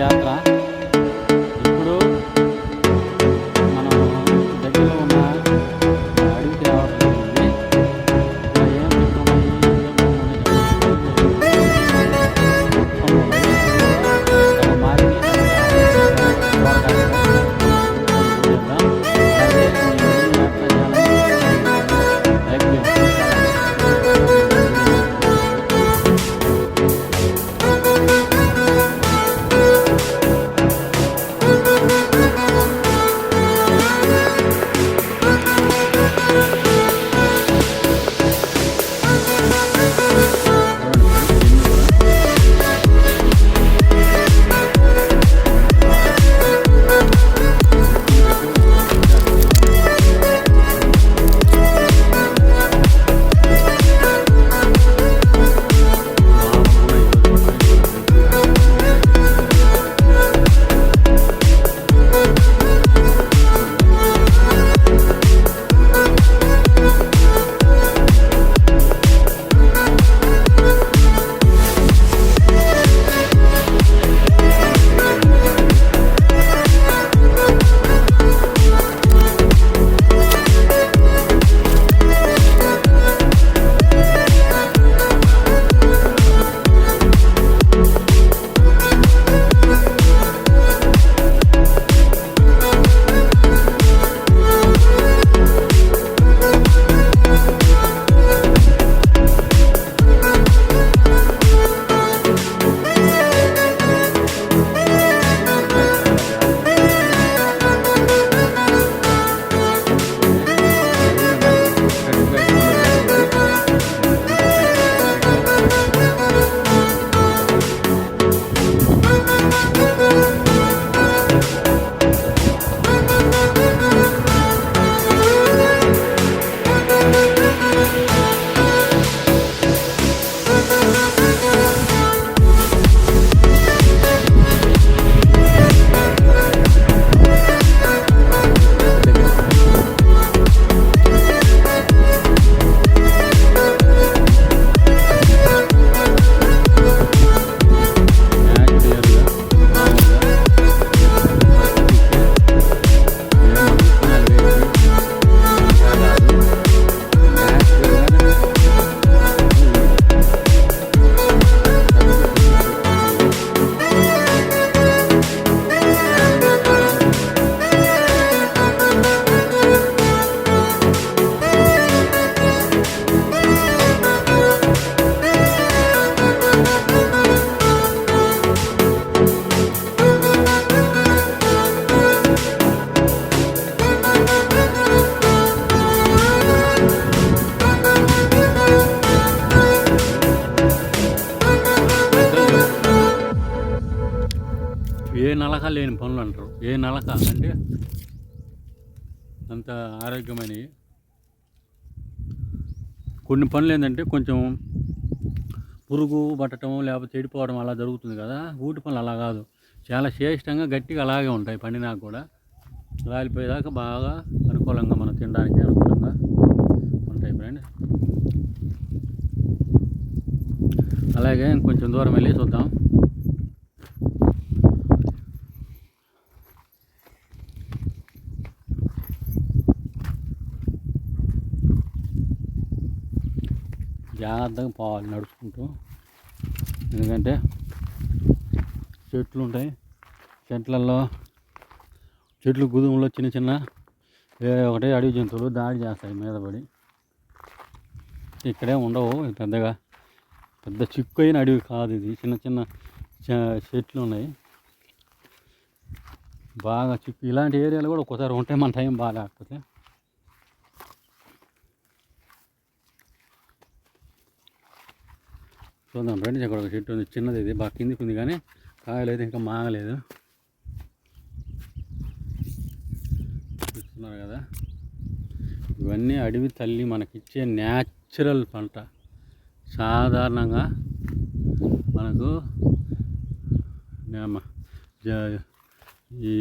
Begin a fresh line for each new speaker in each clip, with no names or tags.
జాతర. ఇప్పుడు మనం దగ్గరలో ఉన్న అడవికి రావడం జరిగింది. ఇక్కడ ఏం చెప్తున్నాయి ఏ నలక లేని పనులు అంటారు. ఏ నలక అంటే అంత ఆరోగ్యమైనవి. కొన్ని పనులు ఏంటంటే కొంచెం పురుగు పట్టడం లేకపోతే చెడిపోవడం అలా జరుగుతుంది కదా. ఊటి పనులు అలా కాదు, చాలా శ్రేష్టంగా గట్టిగా అలాగే ఉంటాయి. పండినాక కూడా రాలిపోయేదాకా బాగా అనుకూలంగా మనం తినడానికి అనుకూలంగా ఉంటాయి ఫ్రెండ్. అలాగే ఇంకొంచెం దూరం వెళ్ళి చూద్దాం. జాగ్రత్తగా పోవాలి నడుచుకుంటూ, ఎందుకంటే చెట్లు ఉంటాయి. చెట్లు గుదుములో చిన్న చిన్న ఒకటే అడవి జంతువులు దాడి చేస్తాయి మీద పడి. ఇక్కడే ఉండవు పెద్దగా, పెద్ద చిక్కు అయిన అడవి కాదు ఇది. చిన్న చిన్న చెట్లు ఉన్నాయి బాగా చిక్కు. ఇలాంటి ఏరియాలు కూడా ఒక్కోసారి ఉంటాయి మన టైం బాగాలేకపోతే. చూద్దాం ఫ్రెండ్స్, ఇక్కడ ఒక చెట్టు ఉంది చిన్నది, ఇది బాగా కిందికి ఉంది కానీ కాయలు అయితే ఇంకా మాగలేదు. చూస్తున్నారు కదా, ఇవన్నీ అడవి తల్లి మనకిచ్చే న్యాచురల్ పంట. సాధారణంగా మనకు ఈ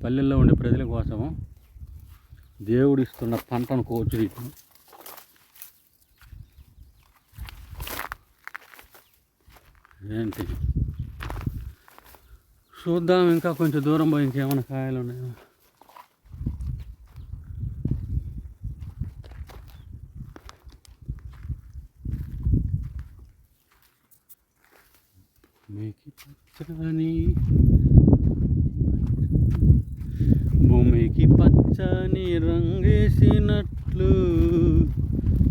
పల్లెల్లో ఉండే ప్రజల కోసము దేవుడు ఇస్తున్న పంటను కోర్చు. ఏంటి చూద్దాం ఇంకా కొంచెం దూరం పోయి ఇంకేమైనా కాయలు ఉన్నాయో. భూమికి పచ్చని రంగేసినట్లు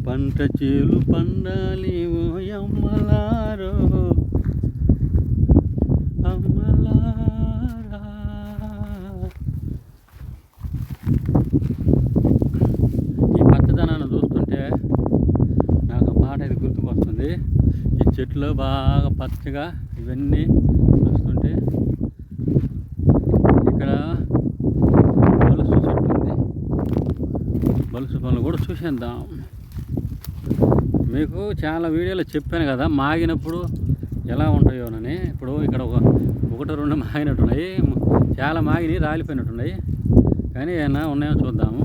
పంట చేలు పండాలి ఓయమ్మలారో అమ్మలారా. ఈ పచ్చదనాన్ని చూస్తుంటే నాకు మాట ఇది గుర్తుకొస్తుంది. ఈ చెట్లు బాగా పచ్చగా ఇవన్నీ చూస్తుంటే ఇక్కడ బలుసు చెట్టు ఉంది. బలుసు పనులు కూడా చూసేద్దాం. మీకు చాలా వీడియోలో చెప్పాను కదా మాగినప్పుడు ఎలా ఉంటాయోనని. ఇప్పుడు ఇక్కడ ఒకటి రెండు మాగినట్టున్నాయి, చాలా మాగిని రాలిపోయినట్టున్నాయి. కానీ ఏమైనా ఉన్నాయో చూద్దాము.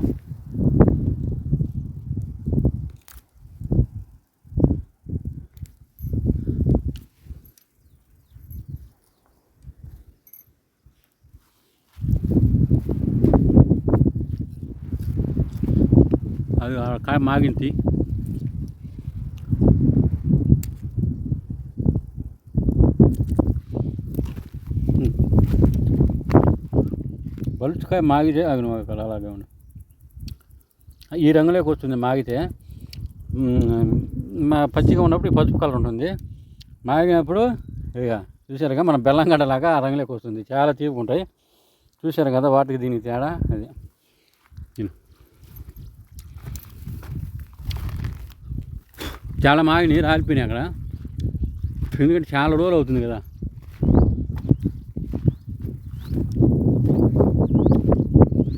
అది కాయ మాగింటి. బలుచుకాయ మాగితే అవి అలాగే ఉన్నాయి. ఈ రంగులోకి వస్తుంది మాగితే. పచ్చిగా ఉన్నప్పుడు ఈ పసుపు కలర్ ఉంటుంది. మాగినప్పుడు ఇక చూసారుగా మన బెల్లంగడ్డలాగా ఆ రంగులోకి వస్తుంది. చాలా తీపి ఉంటాయి. చూసారు కదా వాటికి దీనికి తేడా అది. చాలా మాగిని రాలిపోయినాయి అక్కడ, ఎందుకంటే చాలా రోజులు అవుతుంది కదా.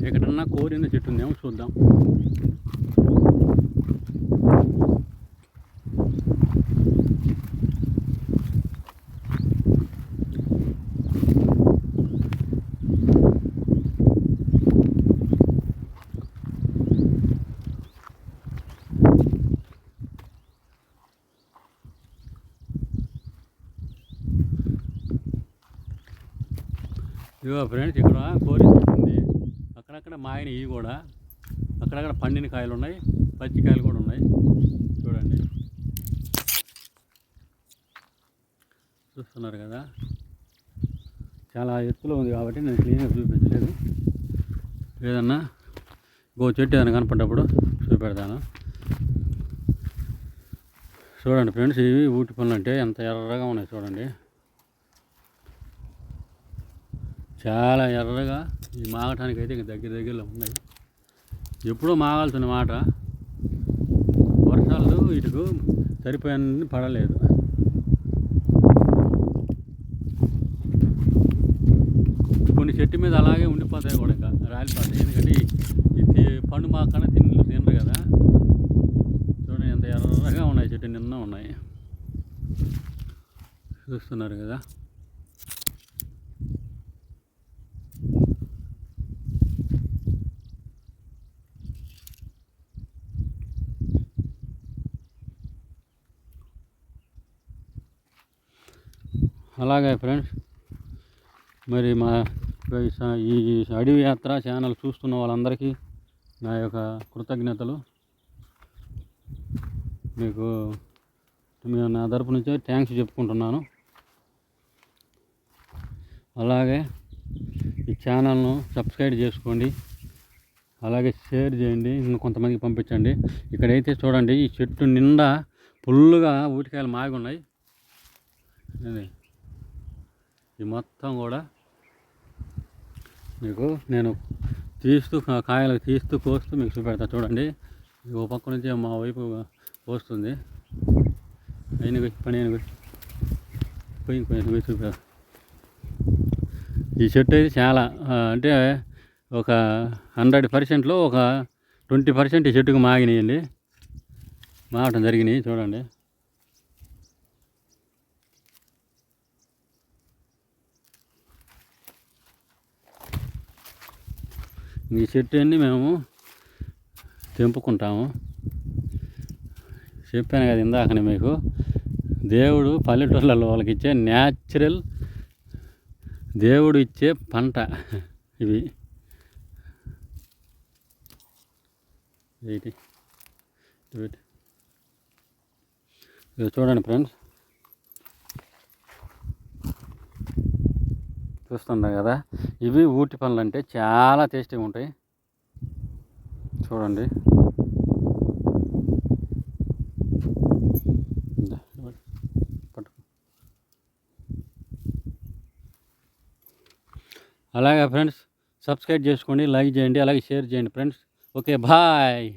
ఎక్కడన్నా కోరిన చెట్టు ఉందేమో చూద్దాం. ఇదిగో ఫ్రెండ్స్, ఇక్కడ కోరి చెట్టు ఉంది. అక్కడక్కడ మాగిన ఇవి కూడా, అక్కడక్కడ పండిన కాయలు ఉన్నాయి, పచ్చికాయలు కూడా ఉన్నాయి. చూడండి, చూస్తున్నారు కదా. చాలా ఎత్తులో ఉంది కాబట్టి నేను క్లీన్గా చూపించలేదు. ఏదన్నా ఇంకో చెట్టు ఏదైనా కనపడ్డప్పుడు చూపెడతాను. చూడండి ఫ్రెండ్స్, ఇవి ఊటి పనులు అంటే ఎంత ఎర్రగా ఉన్నాయి చూడండి. చాలా ఎర్రగా ఈ మాగటానికి అయితే ఇంక దగ్గరలో ఉన్నాయి. ఎప్పుడూ మాగాల్సిన మాట, వర్షాలు ఇటుకు సరిపోయిన పడలేదు. కొన్ని చెట్టు మీద అలాగే ఉండిపోతాయి కూడా, ఇంకా రాలిపోతాయి. ఎందుకంటే ఇది పండు మాకన్నా తినరు కదా. చూడండి ఎంత ఎర్రగా ఉన్నాయి, చెట్టు నిన్న ఉన్నాయి. చూస్తున్నారు కదా. అలాగే ఫ్రెండ్స్, మరి మా ఈ అడవి యాత్ర ఛానల్ చూస్తున్న వాళ్ళందరికీ నా యొక్క కృతజ్ఞతలు. మీకు నా తరపు నుంచే థ్యాంక్స్ చెప్పుకుంటున్నాను. అలాగే ఈ ఛానల్ను సబ్స్క్రైబ్ చేసుకోండి, అలాగే షేర్ చేయండి, ఇంకొంతమందికి పంపించండి. ఇక్కడైతే చూడండి, ఈ చెట్టు నిండా ఫుల్లుగా ఊటికాయలు మాగి ఉన్నాయి. ఈ మొత్తం కూడా మీకు నేను కాయలు తీస్తూ కోస్తూ మీకు చూపెడతా. చూడండి, ఓ పక్క నుంచి మా వైపు పోస్తుంది. పోయి చూపెడతా. ఈ చెట్టు అయితే చాలా అంటే ఒక 100%లో ఒక 20% ఈ చెట్టుకు మాగినాయండి, మాగటం జరిగినాయి. చూడండి, ఈ చెట్టు అన్నీ మేము తెంపుకుంటాము. చెప్పాను కదా ఇందాకనే మీకు, దేవుడు పల్లెటూళ్ళలో వాళ్ళకి ఇచ్చే న్యాచురల్ దేవుడు ఇచ్చే పంట ఇవి. ఇది చూడండి ఫ్రెండ్స్, చూస్తున్నారు కదా, ఇవి ఊటి పండ్లు అంటే చాలా టేస్టీగా ఉంటాయి. చూడండి, అలాగే ఫ్రెండ్స్, సబ్స్క్రైబ్ చేసుకోండి, లైక్ చేయండి, అలాగే షేర్ చేయండి ఫ్రెండ్స్. Okay, bye.